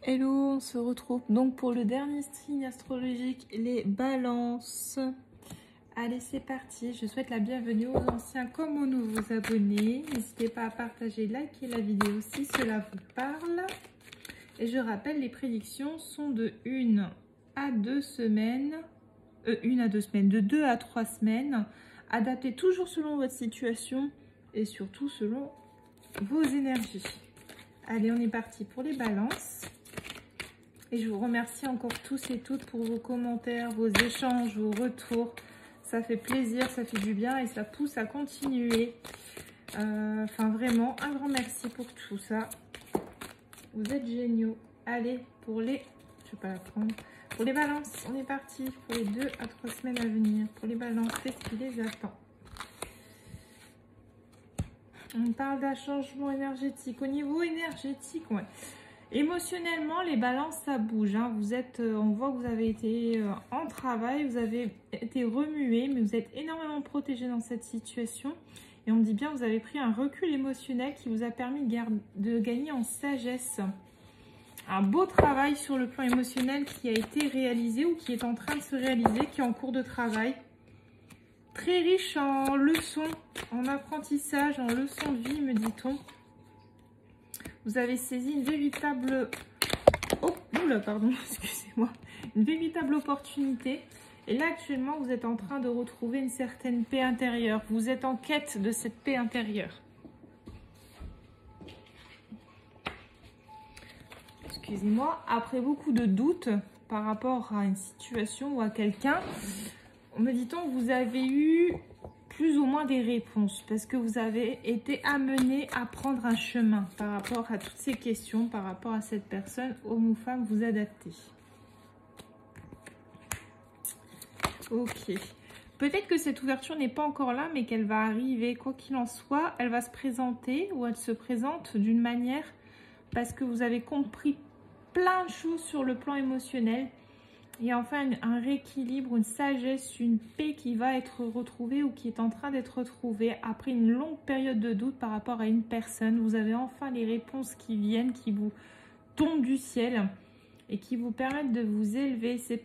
Hello, on se retrouve donc pour le dernier signe astrologique, les balances. Allez, c'est parti. Je souhaite la bienvenue aux anciens comme aux nouveaux abonnés. N'hésitez pas à partager, liker la vidéo si cela vous parle. Et je rappelle, les prédictions sont de 1 à 2 semaines. De 2 à 3 semaines. Adaptées toujours selon votre situation et surtout selon vos énergies. Allez, on est parti pour les balances. Et je vous remercie encore tous et toutes pour vos commentaires, vos échanges, vos retours. Ça fait plaisir, ça fait du bien et ça pousse à continuer. Enfin, vraiment, un grand merci pour tout ça. Vous êtes géniaux. Allez, pour les... Je ne vais pas la prendre. Pour les balances, on est parti pour les 2 à 3 semaines à venir. Pour les balances, qu'est-ce qui les attend? On parle d'un changement énergétique. Au niveau énergétique, ouais. Émotionnellement, les balances, ça bouge. Hein. Vous êtes, on voit que vous avez été en travail, vous avez été remué, mais vous êtes énormément protégé dans cette situation. Et on me dit bien, vous avez pris un recul émotionnel qui vous a permis de gagner en sagesse. Un beau travail sur le plan émotionnel qui a été réalisé ou qui est en train de se réaliser, qui est en cours de travail. Très riche en leçons, en apprentissage, en leçons de vie, me dit-on. Vous avez saisi une véritable... Oh, oula, pardon, excusez-moi. Une véritable opportunité. Et là, actuellement, vous êtes en train de retrouver une certaine paix intérieure. Vous êtes en quête de cette paix intérieure. Excusez-moi. Après beaucoup de doutes par rapport à une situation ou à quelqu'un, me dit-on, vous avez eu plus ou moins des réponses parce que vous avez été amené à prendre un chemin par rapport à toutes ces questions, par rapport à cette personne, homme ou femme, vous adaptez. Ok. Peut-être que cette ouverture n'est pas encore là, mais qu'elle va arriver. Quoi qu'il en soit, elle va se présenter ou elle se présente d'une manière parce que vous avez compris plein de choses sur le plan émotionnel. Et enfin, un rééquilibre, une sagesse, une paix qui va être retrouvée ou qui est en train d'être retrouvée après une longue période de doute par rapport à une personne. Vous avez enfin les réponses qui viennent, qui vous tombent du ciel et qui vous permettent de vous élever. Ces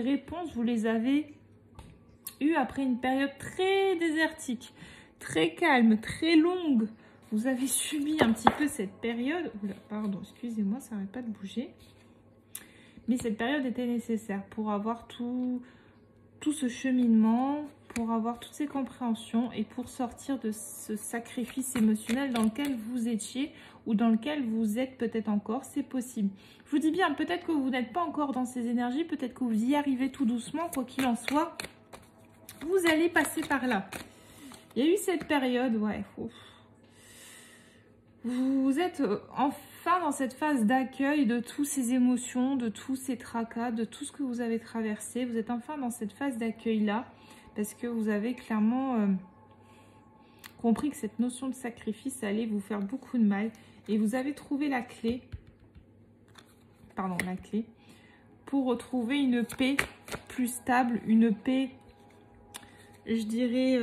réponses, vous les avez eues après une période très désertique, très calme, très longue. Vous avez subi un petit peu cette période. Oula, pardon, excusez-moi, ça n'arrête pas de bouger. Mais cette période était nécessaire pour avoir tout ce cheminement, pour avoir toutes ces compréhensions et pour sortir de ce sacrifice émotionnel dans lequel vous étiez ou dans lequel vous êtes peut-être encore. C'est possible. Je vous dis bien, peut-être que vous n'êtes pas encore dans ces énergies, peut-être que vous y arrivez tout doucement, quoi qu'il en soit. Vous allez passer par là. Il y a eu cette période, ouais. Vous êtes enfin dans cette phase d'accueil de toutes ces émotions, de tous ces tracas, de tout ce que vous avez traversé. Vous êtes enfin dans cette phase d'accueil-là parce que vous avez clairement compris que cette notion de sacrifice allait vous faire beaucoup de mal. Et vous avez trouvé la clé pour retrouver une paix plus stable, une paix, je dirais...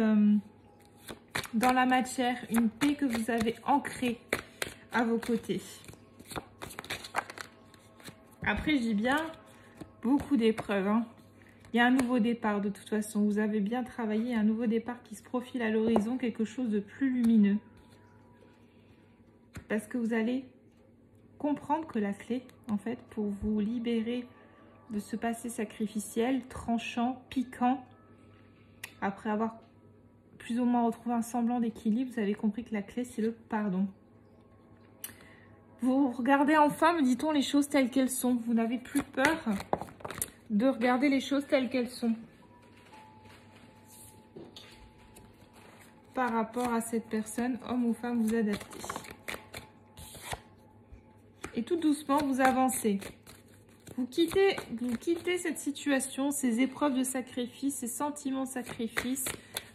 dans la matière, une paix que vous avez ancrée à vos côtés. Après, je dis bien beaucoup d'épreuves. Hein. Il y a un nouveau départ de toute façon. Vous avez bien travaillé, un nouveau départ qui se profile à l'horizon, quelque chose de plus lumineux. Parce que vous allez comprendre que la clé, en fait, pour vous libérer de ce passé sacrificiel, tranchant, piquant, après avoir plus ou moins retrouver un semblant d'équilibre, vous avez compris que la clé, c'est le pardon. Vous regardez enfin, me dit-on, les choses telles qu'elles sont. Vous n'avez plus peur de regarder les choses telles qu'elles sont. Par rapport à cette personne, homme ou femme, vous adaptez. Et tout doucement, vous avancez. Vous quittez cette situation, ces épreuves de sacrifice, ces sentiments de sacrifice.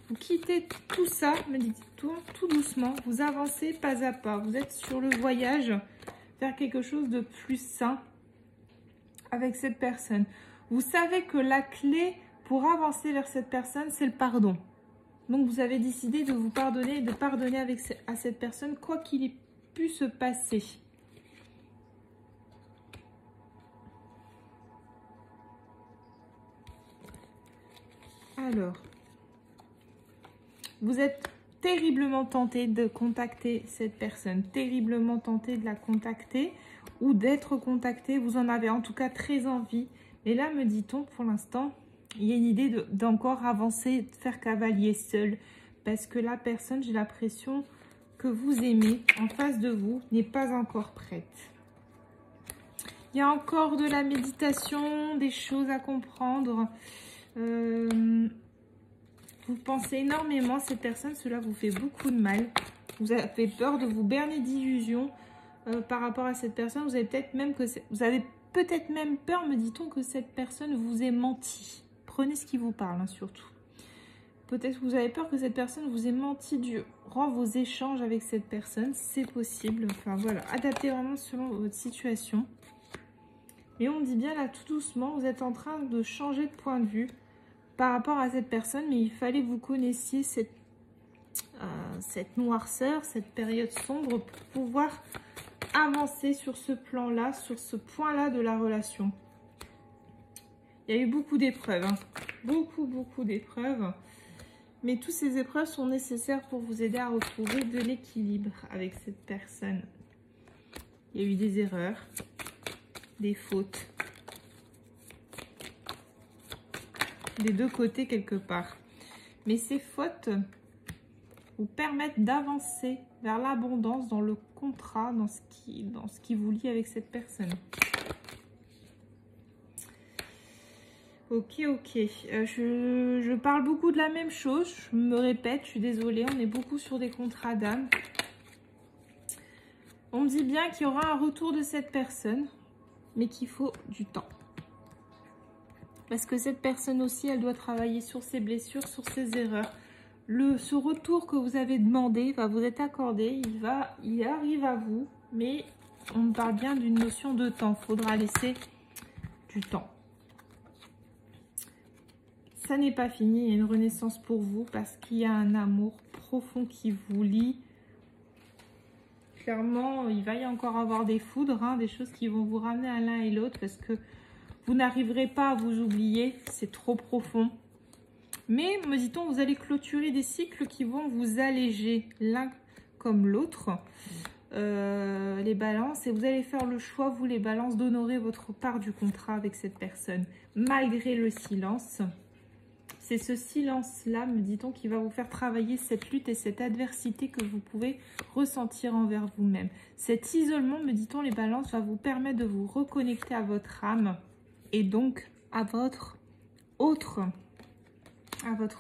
Vous quittez tout ça, me dites-on, tout doucement. Vous avancez pas à pas. Vous êtes sur le voyage vers quelque chose de plus sain avec cette personne. Vous savez que la clé pour avancer vers cette personne, c'est le pardon. Donc, vous avez décidé de vous pardonner et de pardonner à cette personne, quoi qu'il ait pu se passer. Alors, vous êtes terriblement tenté de contacter cette personne, terriblement tenté de la contacter ou d'être contacté. Vous en avez en tout cas très envie. Et là, me dit-on, pour l'instant, il y a une idée d'encore avancer, de faire cavalier seul. Parce que la personne, j'ai l'impression que vous aimez en face de vous n'est pas encore prête. Il y a encore de la méditation, des choses à comprendre. Vous pensez énormément à cette personne, cela vous fait beaucoup de mal. Vous avez peur de vous berner d'illusions par rapport à cette personne. Vous avez peut-être même peur, me dit-on, que cette personne vous ait menti. Prenez ce qui vous parle, hein, surtout. Peut-être que vous avez peur que cette personne vous ait menti durant vos échanges avec cette personne. C'est possible. Enfin, voilà. Adaptez vraiment selon votre situation. Et on me dit bien là, tout doucement, vous êtes en train de changer de point de vue par rapport à cette personne. Mais il fallait que vous connaissiez cette noirceur, cette période sombre pour pouvoir avancer sur ce plan-là, sur ce point-là de la relation. Il y a eu beaucoup d'épreuves. Hein. Beaucoup d'épreuves. Mais toutes ces épreuves sont nécessaires pour vous aider à retrouver de l'équilibre avec cette personne. Il y a eu des erreurs, des fautes. Des deux côtés quelque part. Mais ces fautes vous permettent d'avancer vers l'abondance dans le contrat, dans ce qui vous lie avec cette personne. Ok. Je parle beaucoup de la même chose. Je me répète, je suis désolée. On est beaucoup sur des contrats d'âme. On me dit bien qu'il y aura un retour de cette personne, mais qu'il faut du temps. Parce que cette personne aussi, elle doit travailler sur ses blessures, sur ses erreurs. Ce retour que vous avez demandé va vous être accordé. Il arrive à vous, mais on me parle bien d'une notion de temps. Il faudra laisser du temps. Ça n'est pas fini, il y a une renaissance pour vous parce qu'il y a un amour profond qui vous lie. Clairement, il va y encore avoir des foudres, hein, des choses qui vont vous ramener à l'un et l'autre parce que vous n'arriverez pas à vous oublier, c'est trop profond. Mais, me dit-on, vous allez clôturer des cycles qui vont vous alléger l'un comme l'autre, les balances. Et vous allez faire le choix, vous les balances, d'honorer votre part du contrat avec cette personne, malgré le silence. C'est ce silence-là, me dit-on, qui va vous faire travailler cette lutte et cette adversité que vous pouvez ressentir envers vous-même. Cet isolement, me dit-on, les balances, va vous permettre de vous reconnecter à votre âme et donc à votre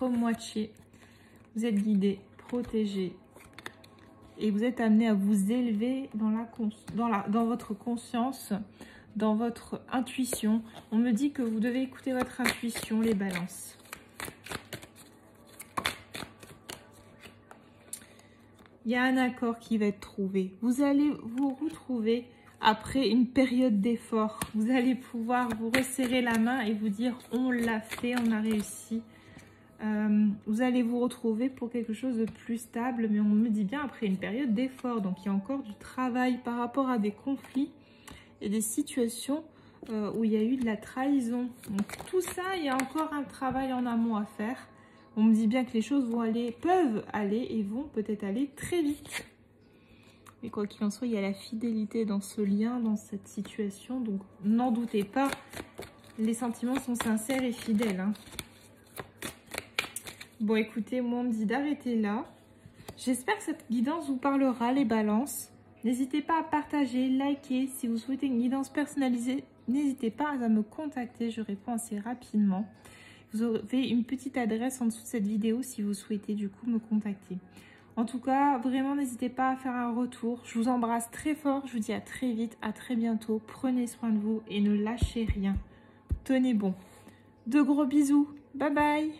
moitié. Vous êtes guidé, protégé et vous êtes amené à vous élever dans votre conscience, dans votre intuition. On me dit que vous devez écouter votre intuition, les balances. Il y a un accord qui va être trouvé. Vous allez vous retrouver après une période d'effort. Vous allez pouvoir vous resserrer la main et vous dire « on l'a fait, on a réussi ». Vous allez vous retrouver pour quelque chose de plus stable, mais on me dit bien après une période d'effort. Donc il y a encore du travail par rapport à des conflits et des situations où il y a eu de la trahison. Donc tout ça, il y a encore un travail en amont à faire. On me dit bien que les choses peuvent aller et vont peut-être aller très vite. Mais quoi qu'il en soit, il y a la fidélité dans ce lien, dans cette situation. Donc n'en doutez pas, les sentiments sont sincères et fidèles. Hein. Bon, écoutez, moi on me dit d'arrêter là. J'espère que cette guidance vous parlera, les balances. N'hésitez pas à partager, liker. Si vous souhaitez une guidance personnalisée, n'hésitez pas à me contacter. Je réponds assez rapidement. Vous aurez une petite adresse en dessous de cette vidéo si vous souhaitez du coup me contacter. En tout cas, vraiment n'hésitez pas à faire un retour. Je vous embrasse très fort. Je vous dis à très vite, à très bientôt. Prenez soin de vous et ne lâchez rien. Tenez bon. De gros bisous. Bye bye.